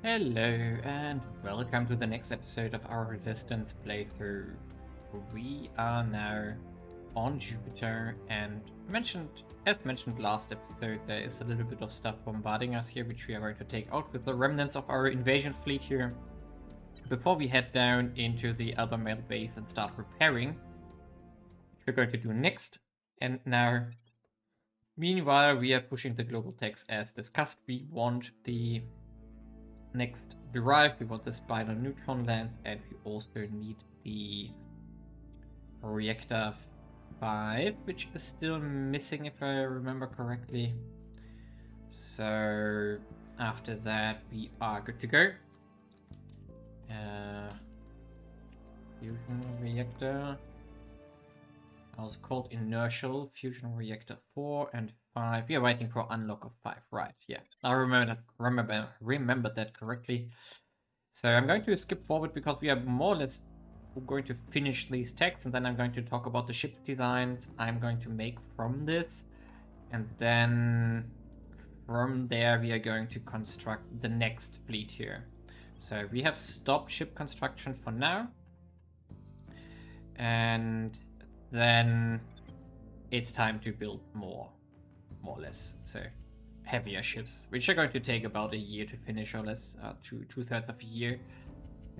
Hello and welcome to the next episode of our Resistance playthrough. We are now on Jupiter and as mentioned last episode, there is a little bit of stuff bombarding us here which we are going to take out with the remnants of our invasion fleet here. Before we head down into the Albemarle base and start repairing, which we're going to do next. And now, meanwhile, we are pushing the global tax as discussed. We want the next derive, we want the spiral neutron lens, and we also need the reactor 5, which is still missing if I remember correctly. So after that we are good to go. Fusion reactor. I was called inertial. Fusion reactor 4 and 5. We are waiting for unlock of 5. Right, yeah. I remember that correctly. So I'm going to skip forward because we are more or less going to finish these texts, and then I'm going to talk about the ship designs I'm going to make from this. And then from there we are going to construct the next fleet here. So we have stopped ship construction for now. And then it's time to build more or less. So heavier ships, which are going to take about a year to finish, or less, two-thirds of a year.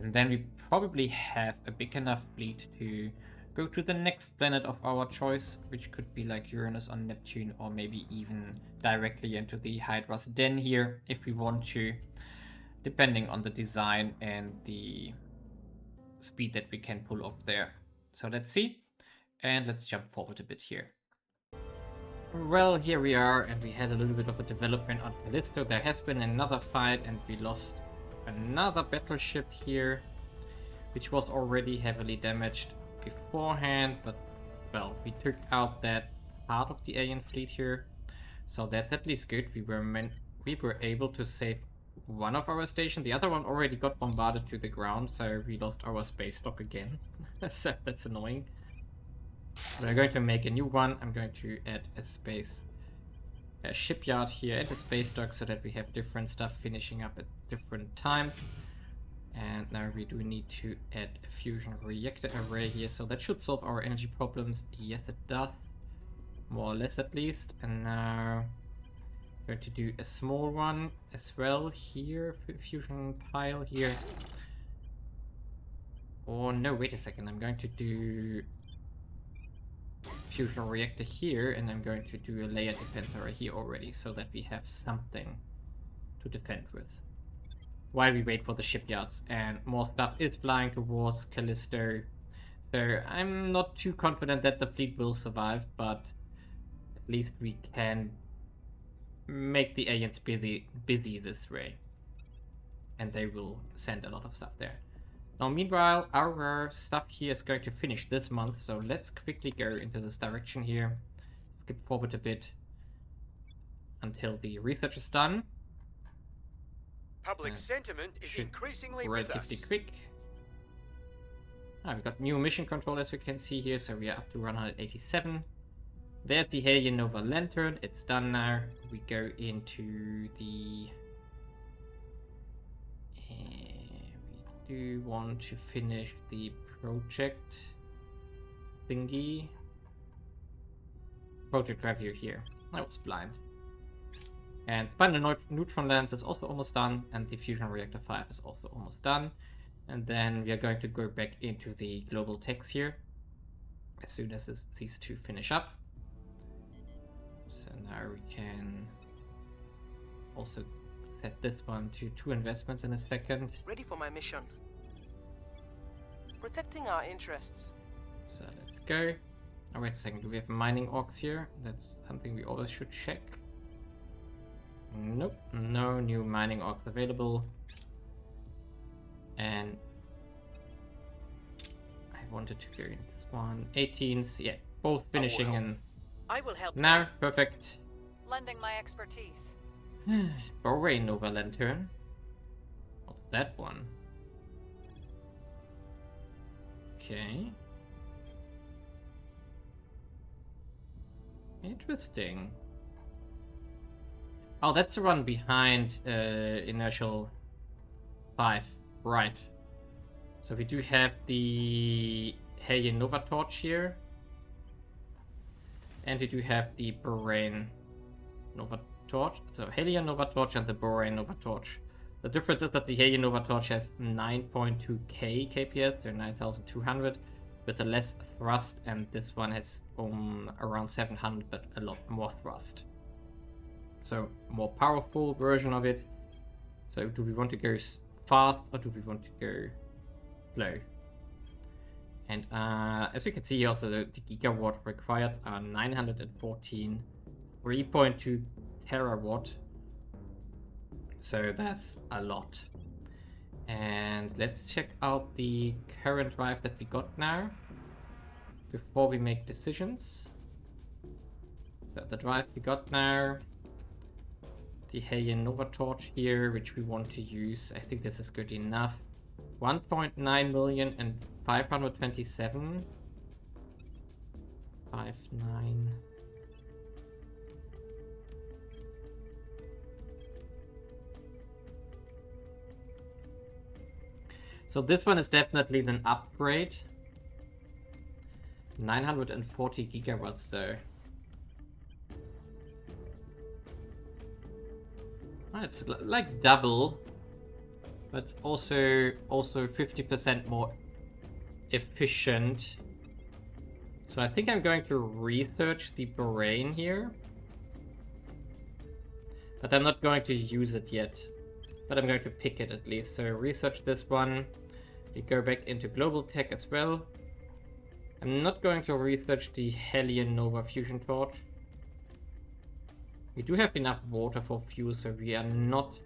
And then we probably have a big enough fleet to go to the next planet of our choice, which could be like Uranus or Neptune, or maybe even directly into the Hydra's den here, if we want to, depending on the design and the speed that we can pull off there. So let's see, and let's jump forward a bit here. Well, here we are, and we had a little bit of a development on Callisto. There has been another fight, and we lost another battleship here, which was already heavily damaged beforehand, but, well, we took out that part of the alien fleet here, so that's at least good. We were able to save one of our stations. The other one already got bombarded to the ground, so we lost our space dock again. So that's annoying. We're going to make a new one. I'm going to add a shipyard here and a space dock so that we have different stuff finishing up at different times. And now we do need to add a fusion reactor array here, so that should solve our energy problems. Yes, it does, more or less at least. And now I'm going to do a small one as well here, fusion pile here. Oh no, wait a second, I'm going to do fusion reactor here, and I'm going to do a layer defense array here already, so that we have something to defend with while we wait for the shipyards. And more stuff is flying towards Callisto, so I'm not too confident that the fleet will survive, but at least we can make the aliens busy this way, and they will send a lot of stuff there. Now, meanwhile, our stuff here is going to finish this month, so let's quickly go into this direction here. Skip forward a bit until the research is done. Public sentiment is increasingly with us. Relatively quick. We've got new mission control, as we can see here, so we are up to 187. There's the Alien Nova Lantern. It's done now. We go into the... we do want to finish the project thingy. Project review here. I was blind. And Spiral Neutron Lens is also almost done, and the Fusion Reactor 5 is also almost done. And then we are going to go back into the global techs here as soon as these two finish up. So now we can also set this one to 2 investments in a second. Ready for my mission. Protecting our interests. So let's go. Oh, wait a second, do we have mining orcs here? That's something we always should check. Nope, no new mining orcs available. And I wanted to go in this one. 18s, yeah, both finishing and I will help. now, perfect. Lending my expertise. Borray Nova Lantern. What's that one? Okay. Interesting. Oh, that's the one behind inertial 5. Right. So we do have the Helion Nova Torch here. And we do have the Borean Nova Torch. So Helion Nova Torch and the Borean Nova Torch. The difference is that the Helion Nova Torch has 9.2k KPS, so 9,200, with a less thrust, and this one has around 700, but a lot more thrust. So more powerful version of it. So do we want to go fast or do we want to go slow? And as we can see also, the gigawatt required are 914, 3.2 terawatt. So that's a lot. And let's check out the current drive that we got now before we make decisions. So the drives we got now, the Helion Nova Torch here, which we want to use. I think this is good enough. 1.9 million and 527. 59. So this one is definitely an upgrade. 940 gigawatts though. It's like double, but it's also 50% more efficient. So I think I'm going to research the Borean here, but I'm not going to use it yet. But I'm going to pick it at least. So research this one. We go back into global tech as well. I'm not going to research the Helion Nova Fusion Torch. We do have enough water for fuel, so we are not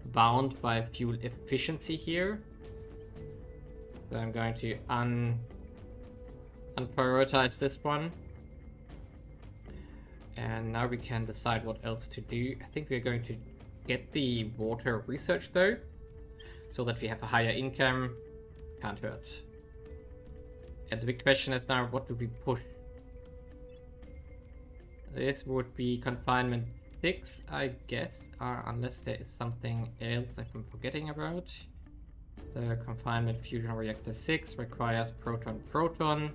bound by fuel efficiency here. So I'm going to unprioritize this one. And now we can decide what else to do. I think we're going to get the water research though, so that we have a higher income. Can't hurt. And the big question is now, what do we push? This would be confinement 6, I guess, unless there is something else that I'm forgetting about. The confinement fusion reactor 6 requires proton.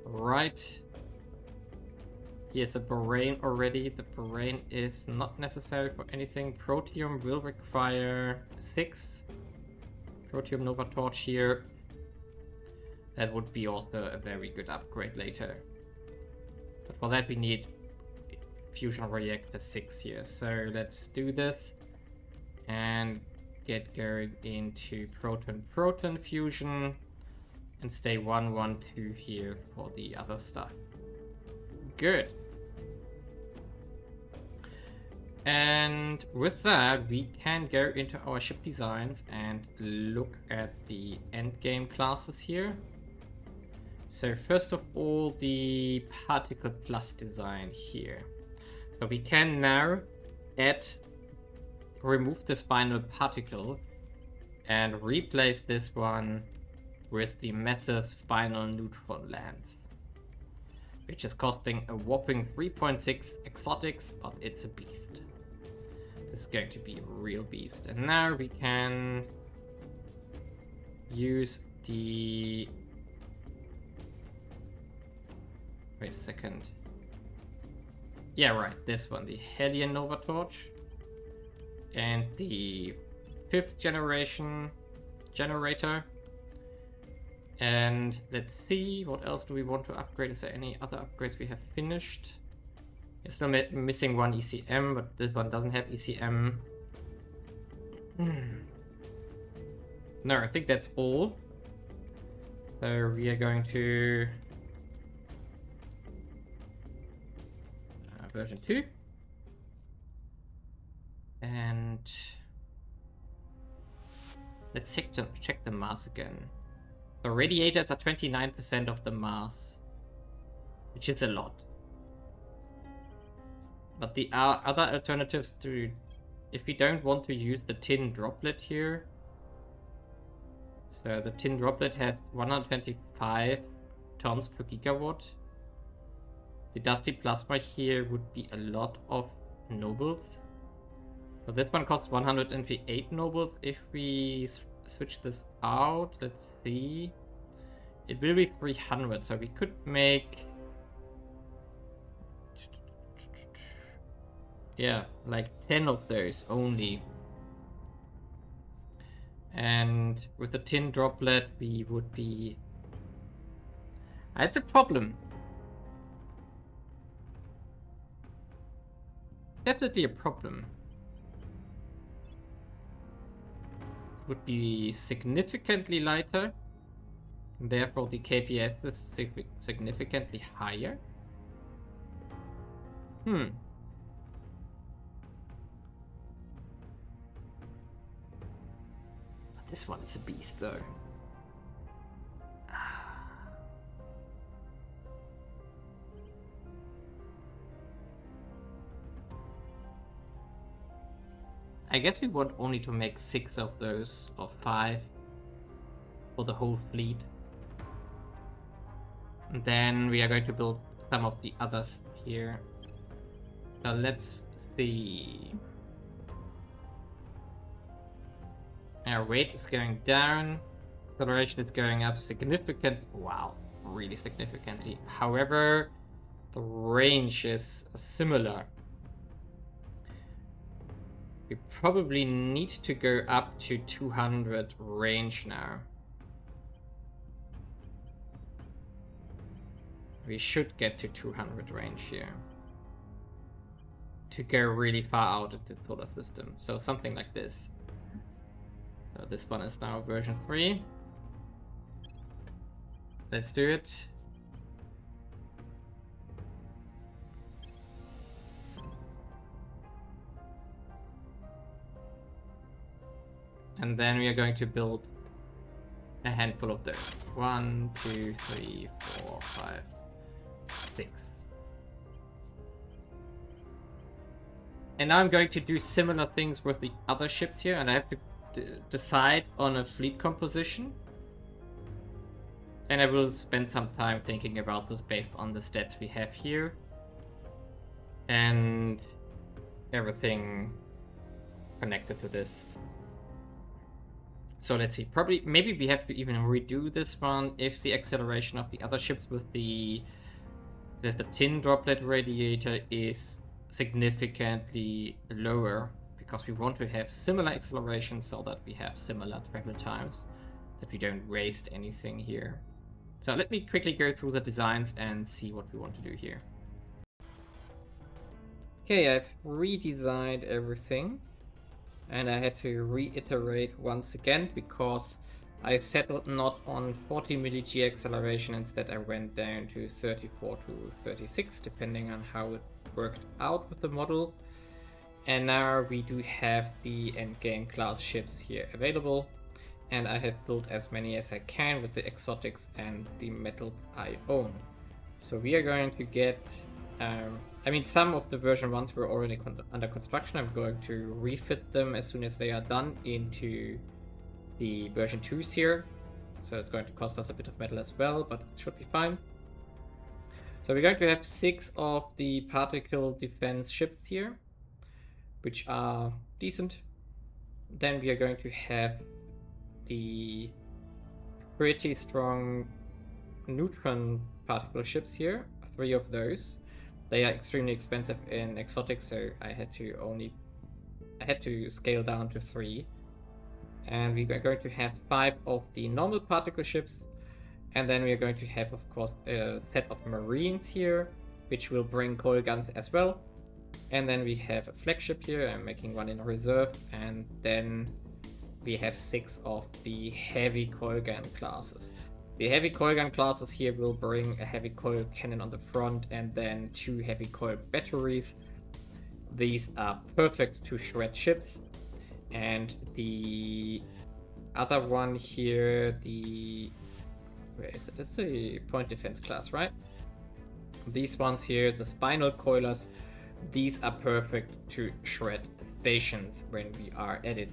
Right. Here's a Borean already. The Borean is not necessary for anything. Protium will require 6. Protium Nova Torch here. That would be also a very good upgrade later. But for that we need Fusion Reactor 6 here. So let's do this and get going into proton fusion and stay 112 here for the other stuff. Good. And with that, we can go into our ship designs and look at the endgame classes here. So first of all, the particle plus design here. So we can now remove the spinal particle and replace this one with the massive spinal neutron lance, which is costing a whopping 3.6 exotics, but it's a beast. This is going to be a real beast. And now we can use the... Wait a second. Yeah, right, this one, the Helion Nova Torch. And the 5th generation generator. And let's see, what else do we want to upgrade? Is there any other upgrades we have finished? We're still missing one ECM, but this one doesn't have ECM. No, I think that's all. So we are going to... version 2. And... let's check the mass again. So radiators are 29% of the mass, which is a lot. But the other alternatives to, if we don't want to use the tin droplet here, so the tin droplet has 125 tons per gigawatt. The dusty plasma here would be a lot of nobles. So this one costs 108 nobles. If we switch this out, let's see. It will be 300, so we could make... yeah, like 10 of those only. And with the tin droplet, we would be... That's a problem. Definitely a problem. Would be significantly lighter. Therefore, the KPS is significantly higher. This one is a beast, though. I guess we want only to make 6 of those, or 5, for the whole fleet. And then we are going to build some of the others here. So let's see. Our weight is going down. Acceleration is going up significant. Wow, really significantly. However, the range is similar. We probably need to go up to 200 range now. We should get to 200 range here. To go really far out of the solar system. So something like this. So this one is now version 3. Let's do it. And then we are going to build a handful of those. 1, 2, 3, 4, 5, 6. And now I'm going to do similar things with the other ships here, and I have to decide on a fleet composition. And I will spend some time thinking about this based on the stats we have here. And everything connected to this. So let's see, maybe we have to even redo this one if the acceleration of the other ships with the tin droplet radiator is significantly lower, because we want to have similar acceleration so that we have similar travel times, that we don't waste anything here. So let me quickly go through the designs and see what we want to do here. Okay, I've redesigned everything. And I had to reiterate once again because I settled not on 40 milli-G acceleration. Instead, I went down to 34 to 36, depending on how it worked out with the model. And now we do have the endgame class ships here available. And I have built as many as I can with the exotics and the metals I own. So we are going to get... I mean, some of the version 1s were already under construction. I'm going to refit them as soon as they are done into the version 2s here. So it's going to cost us a bit of metal as well, but it should be fine. So we're going to have 6 of the particle defense ships here, which are decent. Then we are going to have the pretty strong neutron particle ships here, 3 of those. They are extremely expensive in exotics, so I had to scale down to 3. And we are going to have 5 of the normal particle ships, and then we are going to have, of course, a set of marines here, which will bring coil guns as well. And then we have a flagship here. I'm making one in reserve, and then we have 6 of the heavy coil gun classes. The heavy coil gun classes here will bring a heavy coil cannon on the front and then 2 heavy coil batteries. These are perfect to shred ships. And the other one here, where is it? It's the point defense class, right? These ones here, the spinal coilers, these are perfect to shred stations when we are at it.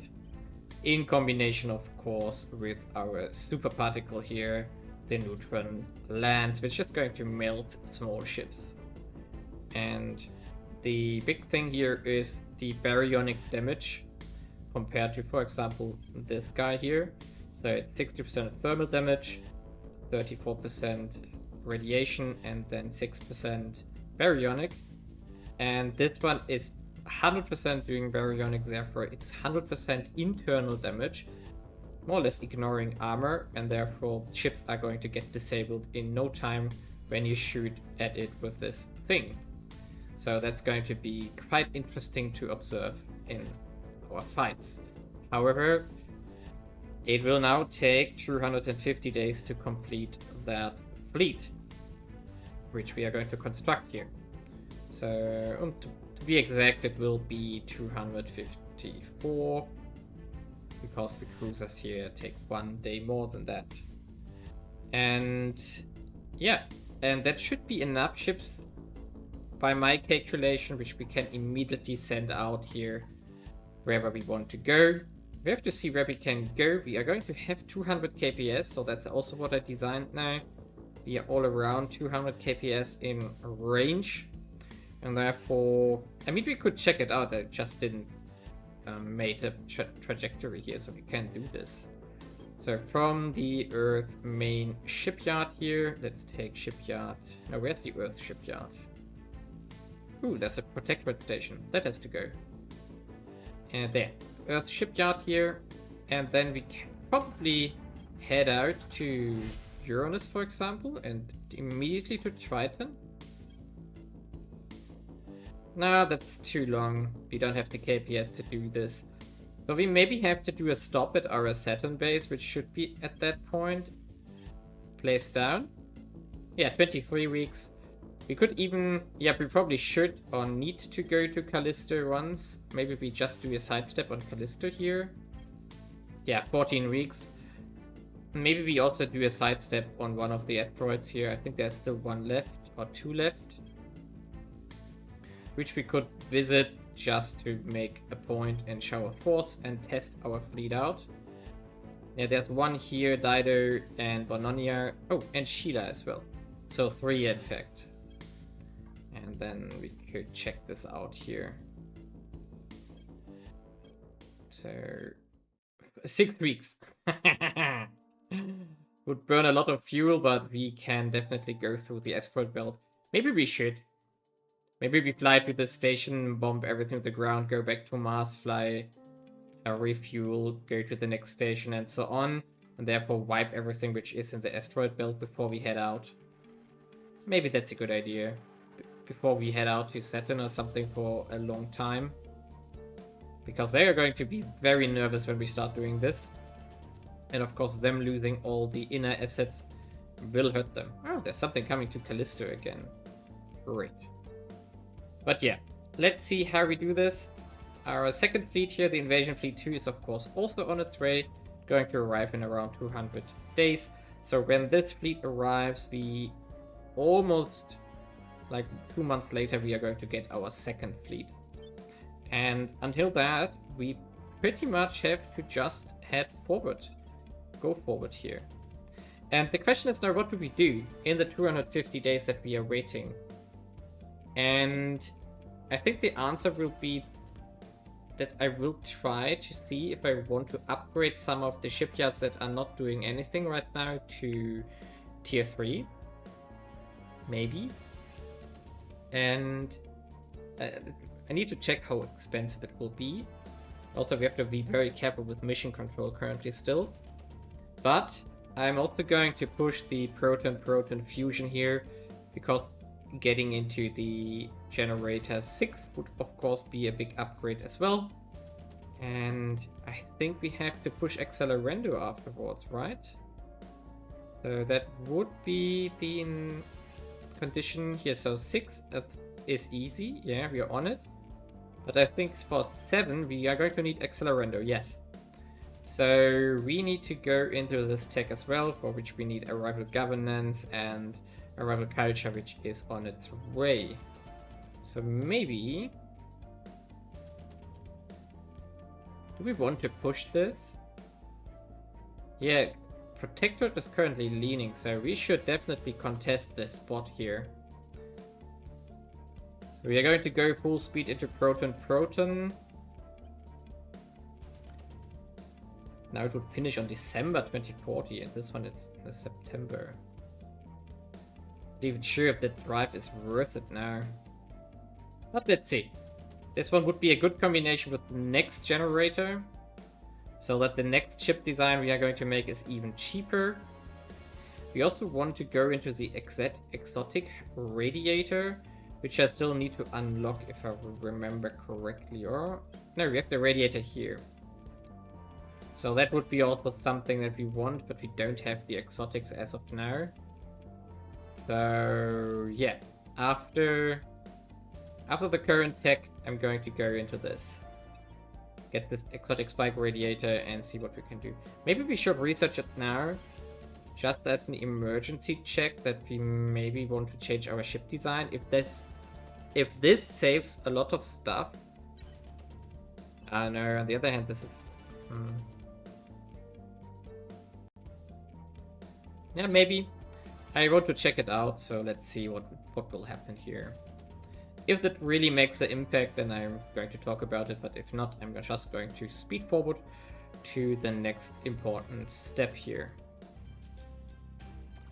In combination, of course, with our super particle here, the neutron lance, which is going to melt small ships. And the big thing here is the baryonic damage compared to, for example, this guy here. So it's 60% thermal damage, 34% radiation, and then 6% baryonic. And this one is 100% doing baryonic, therefore it's 100% internal damage, more or less ignoring armor, and therefore ships are going to get disabled in no time when you shoot at it with this thing. So that's going to be quite interesting to observe in our fights. However, it will now take 250 days to complete that fleet, which we are going to construct here. So, to be exact, it will be 254, because the cruisers here take 1 day more than that. And yeah, and that should be enough ships by my calculation, which we can immediately send out here wherever we want to go. We have to see where we can go. We are going to have 200 kps, so that's also what I designed now. We are all around 200 kps in range, and therefore, I mean, we could check it out. I just didn't made a trajectory here, so we can do this. So from the Earth main shipyard here, let's take shipyard. Now, where's the Earth shipyard? Ooh, there's a protectorate station. That has to go. And there. Earth shipyard here. And then we can probably head out to Uranus, for example, and immediately to Triton. No, that's too long. We don't have the KPS to do this. So we maybe have to do a stop at our Saturn base, which should be at that point placed down. Yeah, 23 weeks. We could even, yeah, we probably should or need to go to Callisto once. Maybe we just do a sidestep on Callisto here. Yeah, 14 weeks. Maybe we also do a sidestep on one of the asteroids here. I think there's still one left or two left, which we could visit just to make a point and show a force and test our fleet out. Yeah, there's one here, Dido and Bononia. Oh, and Sheila as well. So 3 in fact. And then we could check this out here. So 6 weeks. Would burn a lot of fuel, but we can definitely go through the asteroid belt. Maybe we should. Maybe we fly to the station, bomb everything to the ground, go back to Mars, fly, refuel, go to the next station, and so on. And therefore wipe everything which is in the asteroid belt before we head out. Maybe that's a good idea. Before we head out to Saturn or something for a long time. Because they are going to be very nervous when we start doing this. And of course, them losing all the inner assets will hurt them. Oh, there's something coming to Callisto again. Great. But yeah, let's see how we do this. Our second fleet here, the Invasion Fleet 2, is of course also on its way, going to arrive in around 200 days. So when this fleet arrives, we almost, like 2 months later, we are going to get our second fleet. And until that, we pretty much have to just head forward. Go forward here. And the question is now, what do we do in the 250 days that we are waiting? And I think the answer will be that I will try to see if I want to upgrade some of the shipyards that are not doing anything right now to tier 3. Maybe. And I need to check how expensive it will be. Also, we have to be very careful with mission control currently still. But I'm also going to push the proton-proton fusion here, because getting into the generator 6 would of course be a big upgrade as well. And I think we have to push Accelerando afterwards, right? So that would be the condition here. So 6 is easy, yeah, we are on it. But I think for 7 we are going to need Accelerando, yes. So we need to go into this tech as well, for which we need arrival governance and arrival culture, which is on its way. So maybe... do we want to push this? Yeah, Protectorate is currently leaning, so we should definitely contest this spot here. So We are going to go full speed into Proton. Now it would finish on December 2040, and this one it's September. Not even sure if that drive is worth it now. But let's see. This one would be a good combination with the next generator, so that the next chip design we are going to make is even cheaper. We also want to go into the exotic radiator, which I still need to unlock if I remember correctly. Or no, we have the radiator here. So that would be also something that we want, but we don't have the exotics as of now. So yeah, after the current tech, I'm going to go into this. Get this exotic spike radiator and see what we can do. Maybe we should research it now, just as an emergency check that we maybe want to change our ship design. If this saves a lot of stuff. No, on the other hand, this is... Yeah, maybe. I want to check it out, so let's see what will happen here. If that really makes an impact, then I'm going to talk about it, but if not, I'm just going to speed forward to the next important step here.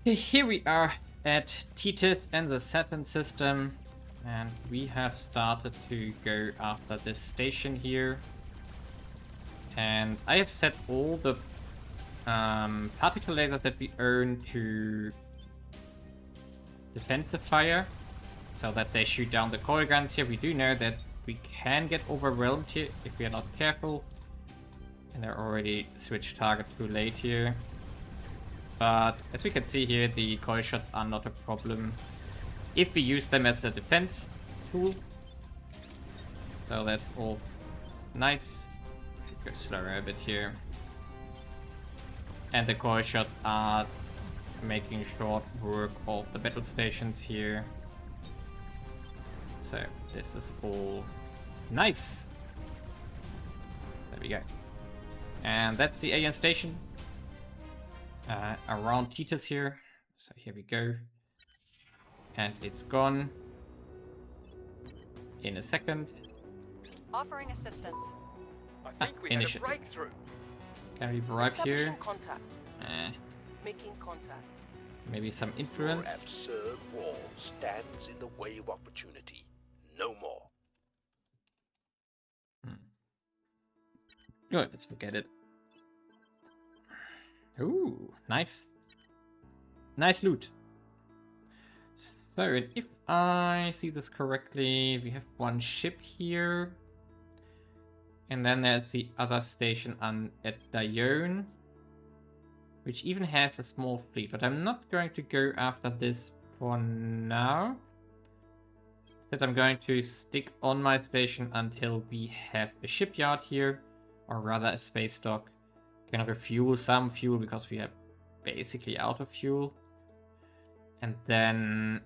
Here we are at Titus and the Saturn system, and we have started to go after this station here. And I have set all the particle lasers that we own to defensive fire, so that they shoot down the coil guns here. We do know that we can get overwhelmed here if we are not careful. And they're already switched target too late here. But as we can see here, the coil shots are not a problem if we use them as a defense tool. So that's all nice. Go slower a bit here. And the coil shots are making short work of the battle stations here. So this is all nice. There we go. And that's the alien station around Titus here. So here we go. And it's gone in a second. Offering assistance. I think we had a breakthrough. Can we bribe here? Establishing contact. Making contact. Maybe some influence. Your absurd wall stands in the way of opportunity. No more. Good, let's forget it. Ooh, nice. Nice loot. So, if I see this correctly, we have one ship here. And then there's the other station at Dione, which even has a small fleet. But I'm not going to go after this for now. Instead, I'm going to stick on my station until we have a shipyard here, or rather a space dock. Can refuel some fuel because we are basically out of fuel. And then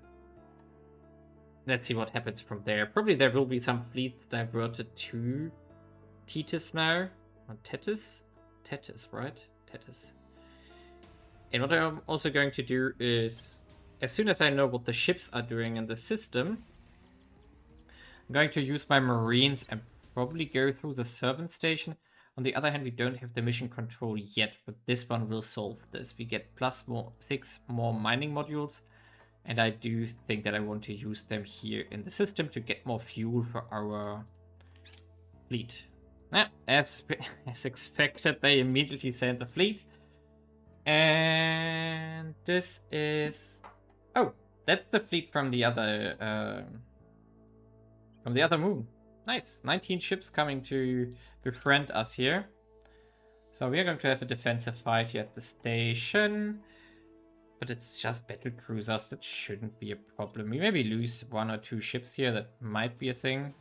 let's see what happens from there. Probably there will be some fleet diverted to Titus now. Or Tetis? Tetis, right? Tetis. And what I'm also going to do is, as soon as I know what the ships are doing in the system, I'm going to use my marines and probably go through the servant station. On the other hand, we don't have the mission control yet, but this one will solve this. We get +6 more mining modules, and I do think that I want to use them here in the system to get more fuel for our fleet. As expected, they immediately sent the fleet. And this is... Oh, that's the fleet from the other moon. Nice. 19 ships coming to befriend us here. So we are going to have a defensive fight here at the station. But it's just battle cruisers. That shouldn't be a problem. We maybe lose 1 or 2 ships here. That might be a thing.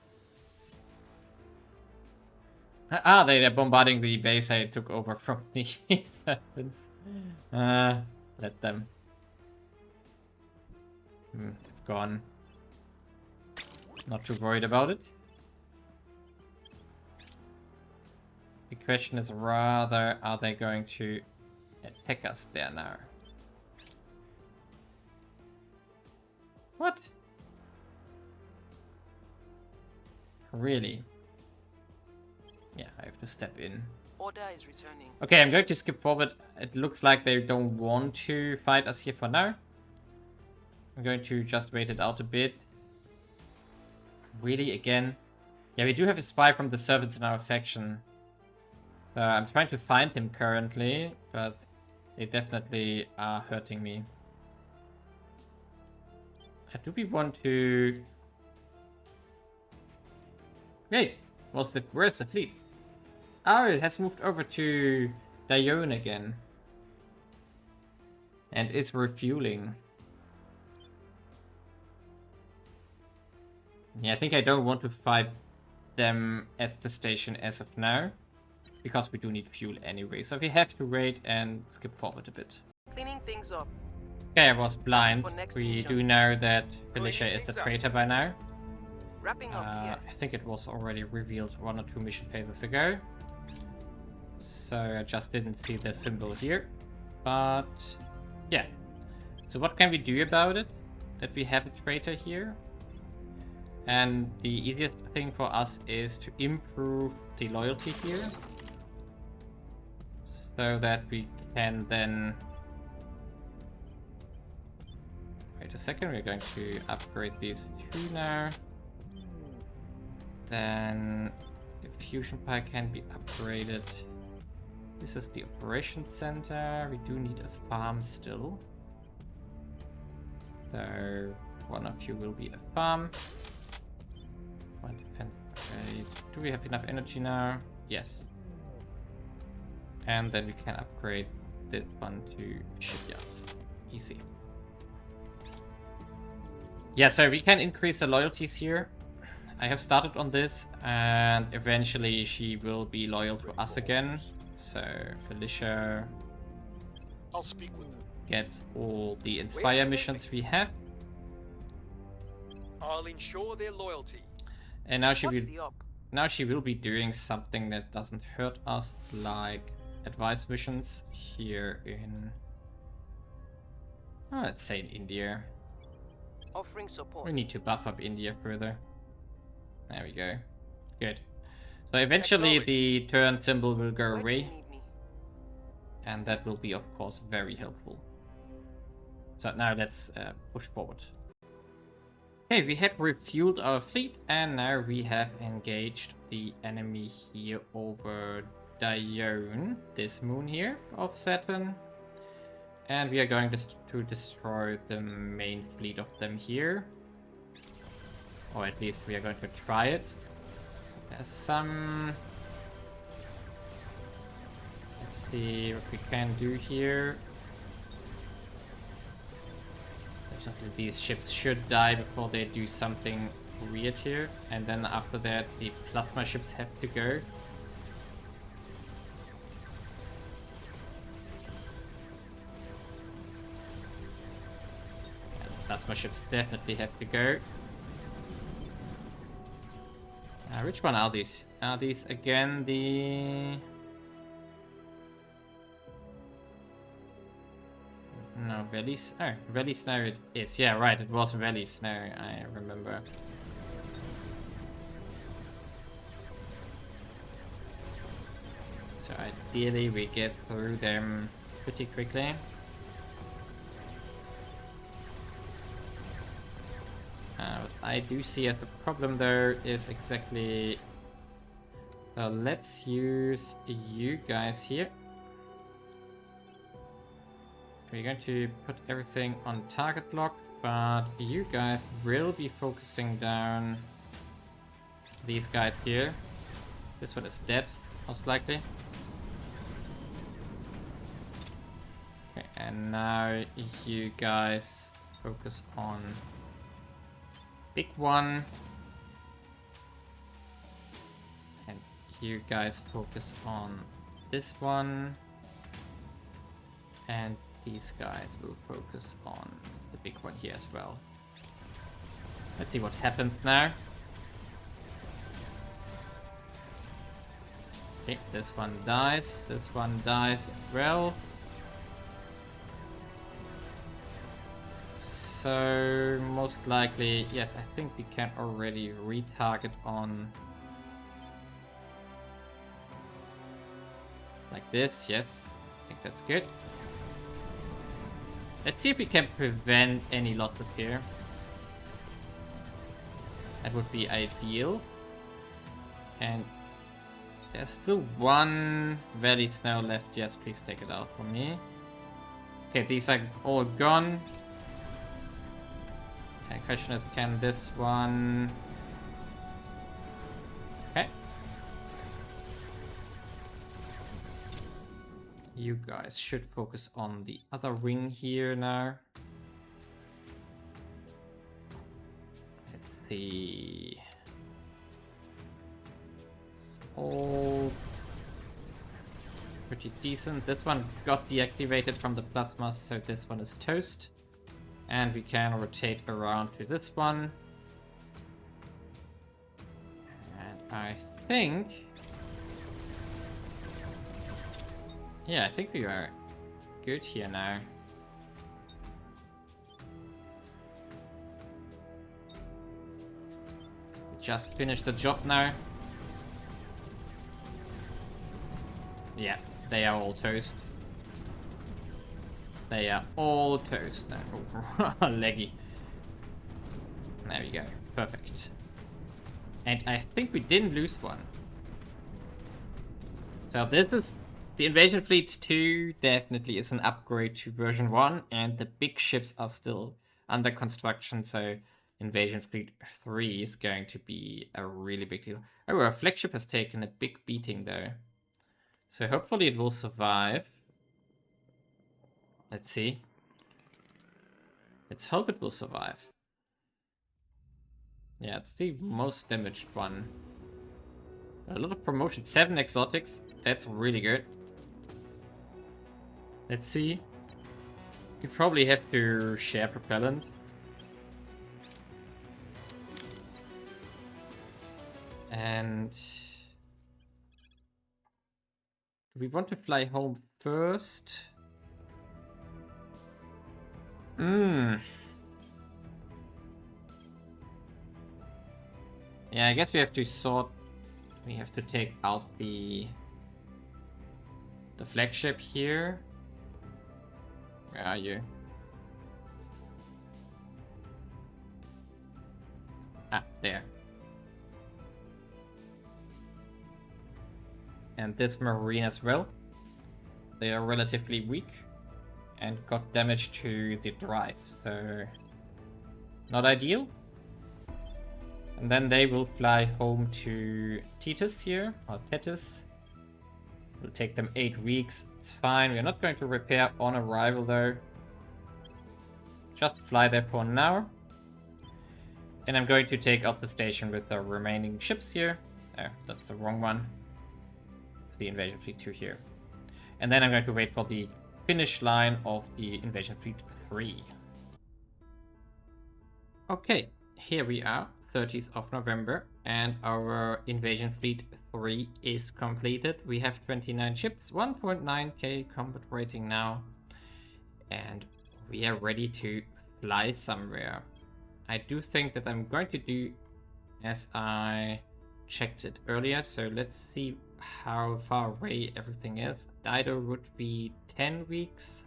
They're bombarding the base I took over from the servants. Let them. It's gone. Not too worried about it. The question is rather, are they going to attack us there now? What? Really? Yeah, I have to step in. Order is returning. Okay, I'm going to skip forward. It looks like they don't want to fight us here for now. I'm going to just wait it out a bit. Really, again? Yeah, we do have a spy from the servants in our faction. So I'm trying to find him currently, but they definitely are hurting me. Do we want to... Wait, where's the fleet? Oh, it has moved over to Dione again. And it's refueling. Yeah, I think I don't want to fight them at the station as of now. Because we do need fuel anyway. So we have to wait and skip forward a bit. Cleaning things up. Okay, I was blind. For next We mission. do know that Felicia Cleaning is a things up. traitor by now. Wrapping up here. I think it was already revealed 1 or 2 mission phases ago. So I just didn't see the symbol here. But yeah. So what can we do about it? That we have a traitor here? And the easiest thing for us is to improve the loyalty here. So that we can then... Wait a second, we're going to upgrade these 2 now. Then the fusion pile can be upgraded. This is the operations center. We do need a farm still. So one of you will be a farm. One depends. Okay. Do we have enough energy now? Yes. And then we can upgrade this one to shipyard. Easy. Yeah, so we can increase the loyalties here. I have started on this, and eventually she will be loyal to us again. So Felicia I'll speak with them. gets all the Inspire missions we have. I'll ensure their loyalty. And now What's the up? she will be doing something that doesn't hurt us, like advice missions here in... Oh, let's say in India. Offering support. We need to buff up India further. There we go. Good. So eventually the turn symbol will go Where do you away. need me? And that will be, of course, very helpful. So now let's push forward. Okay, we have refueled our fleet, and now we have engaged the enemy here over Dione, this moon here of Saturn. And we are going to destroy the main fleet of them here. Or at least we are going to try it. So there's some... Let's see what we can do here. Definitely these ships should die before they do something weird here. And then after that the plasma ships have to go. Plasma ships definitely have to go. Which one are these? Are these again the... No, Valley... Oh, Valley Snow it is. Yeah, right, it was Valley Snow, I remember. So ideally we get through them pretty quickly. What I do see as a problem though is exactly... So let's use you guys here. We're going to put everything on target lock, but you guys will be focusing down these guys here. This one is dead, most likely. Okay, and now you guys focus on big one. And you guys focus on this one. And these guys will focus on the big one here as well. Let's see what happens now. Okay, this one dies. This one dies as well. So most likely, yes, I think we can already retarget on Like this, yes. I think that's good. Let's see if we can prevent any losses here. That would be ideal. And there's still one Valley Snow left. Yes, please take it out for me. Okay, these are all gone. And the question is, can this one... Okay. You guys should focus on the other wing here now. Let's see. It's all pretty decent. This one got deactivated from the plasma, so this one is toast. And we can rotate around to this one. And I think... Yeah, I think we are good here now. Just finished the job now. Yeah, they are all toast. They are all toast now. Leggy. There we go. Perfect. And I think we didn't lose one. So this is... The Invasion Fleet 2 definitely is an upgrade to version 1, and the big ships are still under construction, so Invasion Fleet 3 is going to be a really big deal. Oh, our flagship has taken a big beating though. So hopefully it will survive. Let's see. Let's hope it will survive. Yeah, it's the most damaged one. A lot of promotion. 7 exotics. That's really good. Let's see. You probably have to share propellant. And... do we want to fly home first? Yeah, I guess we have to sort... We have to take out the flagship here. Where are you? Ah, there. And this marine as well. They are relatively weak and got damage to the drive, so not ideal. And then they will fly home to Titus here, or Tetis. It'll take them 8 weeks. It's fine. We're not going to repair on arrival though. Just fly there for now. And I'm going to take out the station with the remaining ships here. Oh, that's the wrong one. The Invasion Fleet 2 here. And then I'm going to wait for the finish line of the Invasion Fleet 3. Okay, here we are, 30th of November, and our Invasion Fleet 3 is completed. We have 29 ships, 1.9k combat rating now, and we are ready to fly somewhere. I do think that I'm going to do as I checked it earlier, so let's see how far away everything is. Dido would be 10 weeks.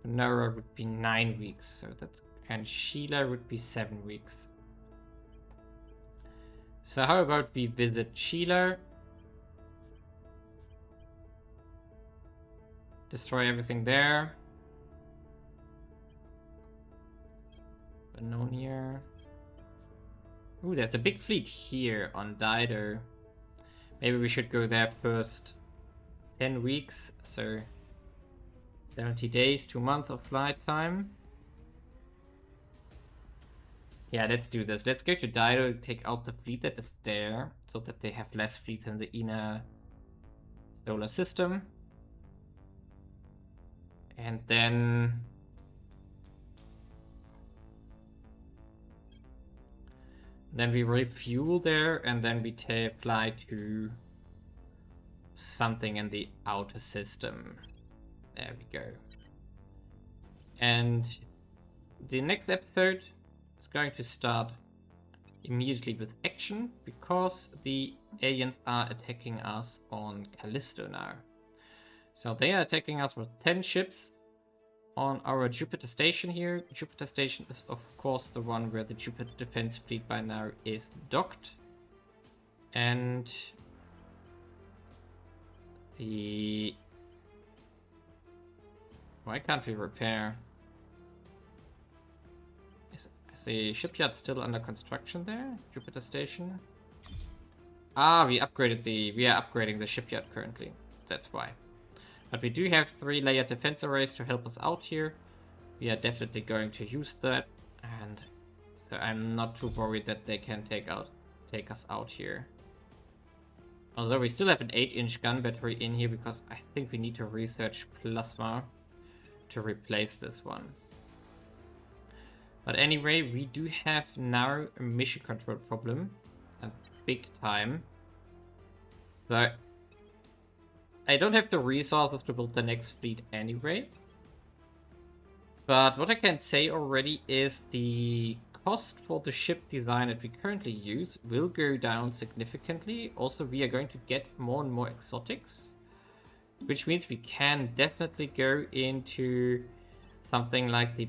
Nora would be 9 weeks, so that's... and Sheila would be 7 weeks. So how about we visit Sheila? Destroy everything there. Bennonia. Ooh, there's a big fleet here on Dido. Maybe we should go there first. 10 weeks, so 70 days, 2 months of flight time. Yeah, let's do this. Let's go to Dido, take out the fleet that is there, so that they have less fleets in the inner solar system. And then... then we refuel there, and then we fly to something in the outer system. There we go. And the next episode is going to start immediately with action because the aliens are attacking us on Callisto now. So they are attacking us with 10 ships on our Jupiter station here. Jupiter station is of course the one where the Jupiter Defense Fleet by now is docked. And the... Why can't we repair? Is the shipyard still under construction there? Jupiter station? Ah, we are upgrading the shipyard currently. That's why. But we do have 3-layer defense arrays to help us out here. We are definitely going to use that. And so I'm not too worried that they can take us out here. Although we still have an 8-inch gun battery in here because I think we need to research plasma to replace this one. But anyway, we do have now a mission control problem. A big time. So I don't have the resources to build the next fleet anyway. But what I can say already is the cost for the ship design that we currently use will go down significantly. Also, we are going to get more and more exotics, which means we can definitely go into something like the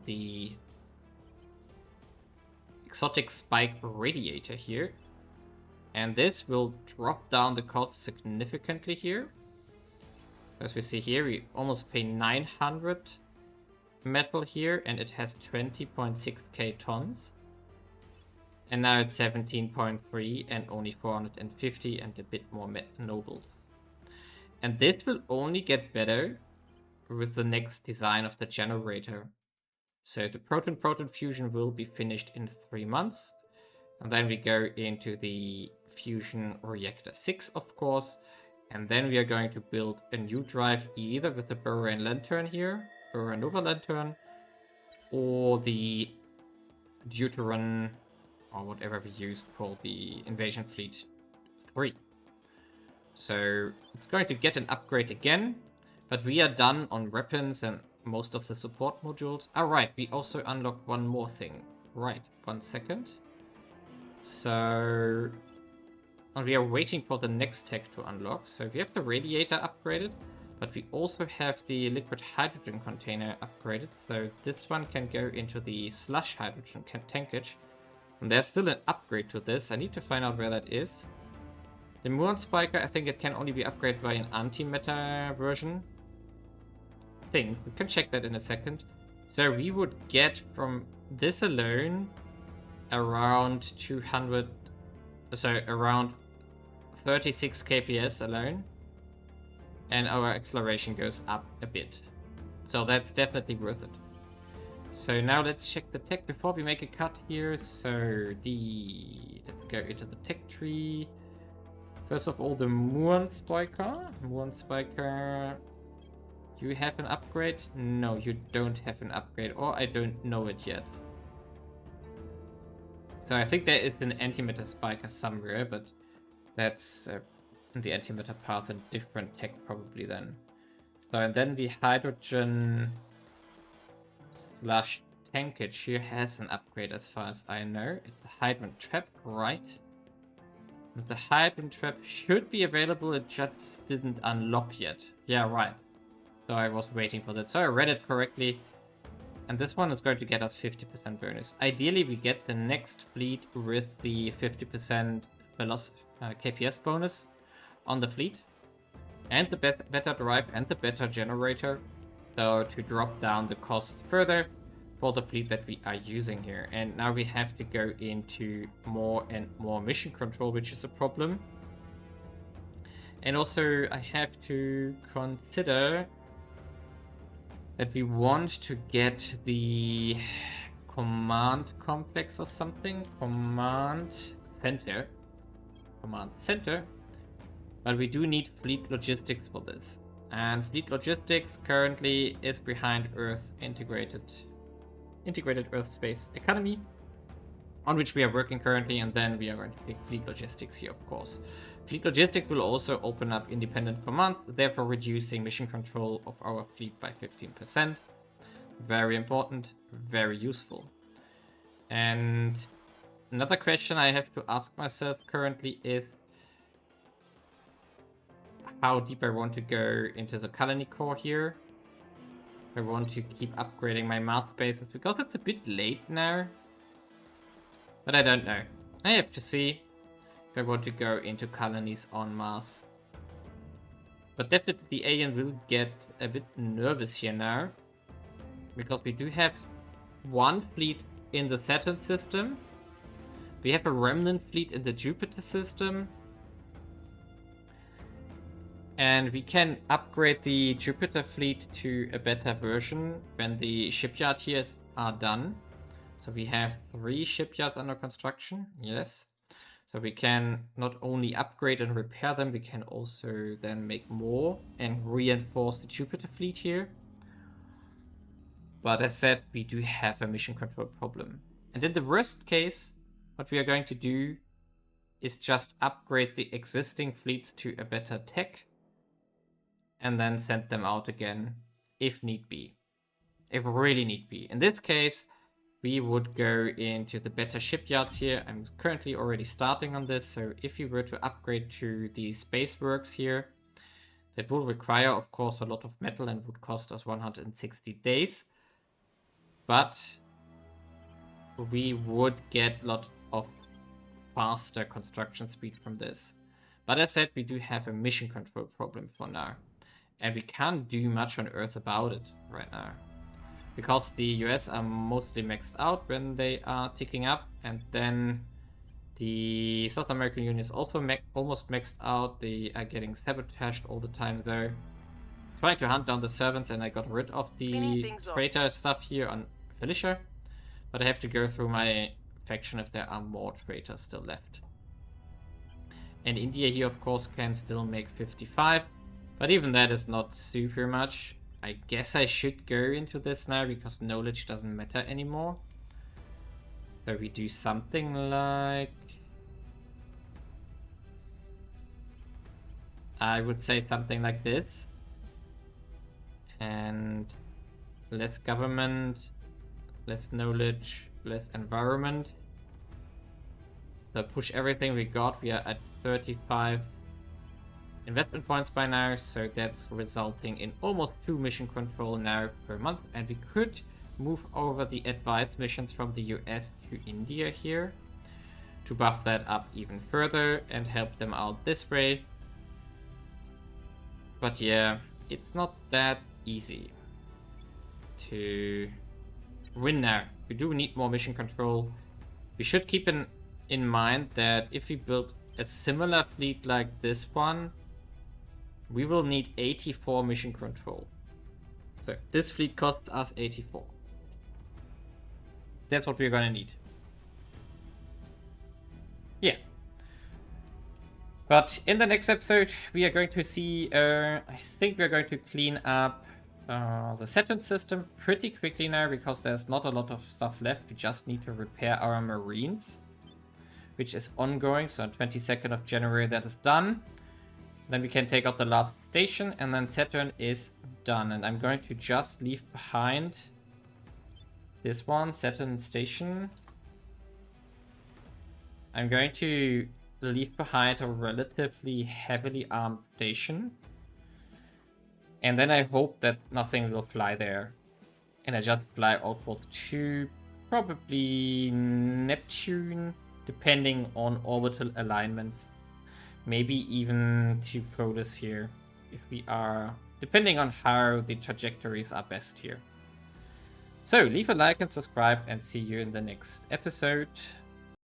the exotic spike radiator here. And this will drop down the cost significantly here. As we see here, we almost pay 900 metal here, and it has 20.6k tons. And now it's 17.3 and only 450 and a bit more nobles. And this will only get better with the next design of the generator. So the proton-proton fusion will be finished in 3 months. And then we go into the fusion reactor 6, of course. And then we are going to build a new drive either with the Burrain Lantern here, Burrain Nova Lantern, or the Deuteron, or whatever we used for the Invasion Fleet 3. So it's going to get an upgrade again, but we are done on weapons and most of the support modules. Alright, we also unlocked one more thing. Right, 1 second. So... and we are waiting for the next tech to unlock. So we have the radiator upgraded, but we also have the liquid hydrogen container upgraded. So this one can go into the slush hydrogen tankage. And there's still an upgrade to this. I need to find out where that is. The Muon Spiker, I think it can only be upgraded by an anti-meta version. I think. We can check that in a second. So we would get from this alone around 200... so around 36 kps alone. And our acceleration goes up a bit. So that's definitely worth it. So now let's check the tech before we make a cut here. So let's go into the tech tree. First of all, the Muon Spiker. Muon Spiker. You have an upgrade? No, you don't have an upgrade, or I don't know it yet. So I think there is an antimatter spiker somewhere, but that's in the antimatter path and different tech probably then. So and then the hydrogen slash tankage here has an upgrade as far as I know. It's the hydrogen trap, right? And the hydrogen trap should be available, it just didn't unlock yet. Yeah, right. So I was waiting for that. So I read it correctly. And this one is going to get us 50% bonus. Ideally, we get the next fleet with the 50% KPS bonus on the fleet. And the better drive and the better generator. So to drop down the cost further for the fleet that we are using here. And now we have to go into more and more mission control, which is a problem. And also I have to consider that we want to get the command complex or something. Command center. But we do need fleet logistics for this. And fleet logistics currently is behind Earth Integrated Earth Space Economy, on which we are working currently, and then we are going to pick fleet logistics here, of course. Fleet logistics will also open up independent commands, therefore reducing mission control of our fleet by 15%. Very important, very useful. And another question I have to ask myself currently is how deep I want to go into the colony core here. I want to keep upgrading my Mars bases because it's a bit late now. But I don't know. I have to see if I want to go into colonies on Mars. But definitely the alien will get a bit nervous here now. Because we do have one fleet in the Saturn system. We have a remnant fleet in the Jupiter system. And we can upgrade the Jupiter fleet to a better version when the shipyard here are done. So we have 3 shipyards under construction, yes. So we can not only upgrade and repair them, we can also then make more and reinforce the Jupiter fleet here. But as said, we do have a mission control problem. And in the worst case, what we are going to do is just upgrade the existing fleets to a better tech and then send them out again if need be. If really need be. In this case, we would go into the better shipyards here. I'm currently already starting on this, so if you were to upgrade to the space works here, that will require, of course, a lot of metal and would cost us 160 days. But we would get a lot of faster construction speed from this. But as said, we do have a mission control problem for now. And we can't do much on Earth about it right now. Because the US are mostly maxed out when they are ticking up. And then the South American Union is also almost maxed out. They are getting sabotaged all the time though. Trying to hunt down the servants, and I got rid of the traitor stuff here on Felicia. But I have to go through my faction if there are more traitors still left. And India here, of course, can still make 55. But even that is not super much. I guess I should go into this now because knowledge doesn't matter anymore. So we do something like... I would say something like this. And less government, less knowledge, less environment. So push everything we got. We are at 35 investment points by now, so that's resulting in almost 2 mission control now per month. And we could move over the advice missions from the US to India here to buff that up even further and help them out this way. But yeah, it's not that easy to win now. We do need more mission control. We should keep in mind that if we build a similar fleet like this one, we will need 84 mission control. So this fleet costs us 84. That's what we're gonna need. Yeah. But in the next episode, we are going to see, I think we're going to clean up the Saturn system pretty quickly now, because there's not a lot of stuff left. We just need to repair our Marines, which is ongoing. So on 22nd of January that is done. Then we can take out the last station, and then Saturn is done. And I'm going to just leave behind this one, Saturn station. I'm going to leave behind a relatively heavily armed station. And then I hope that nothing will fly there. And I just fly outwards to probably Neptune, depending on orbital alignments. Maybe even to Protus here, if we are, depending on how the trajectories are best here. So leave a like and subscribe, and see you in the next episode.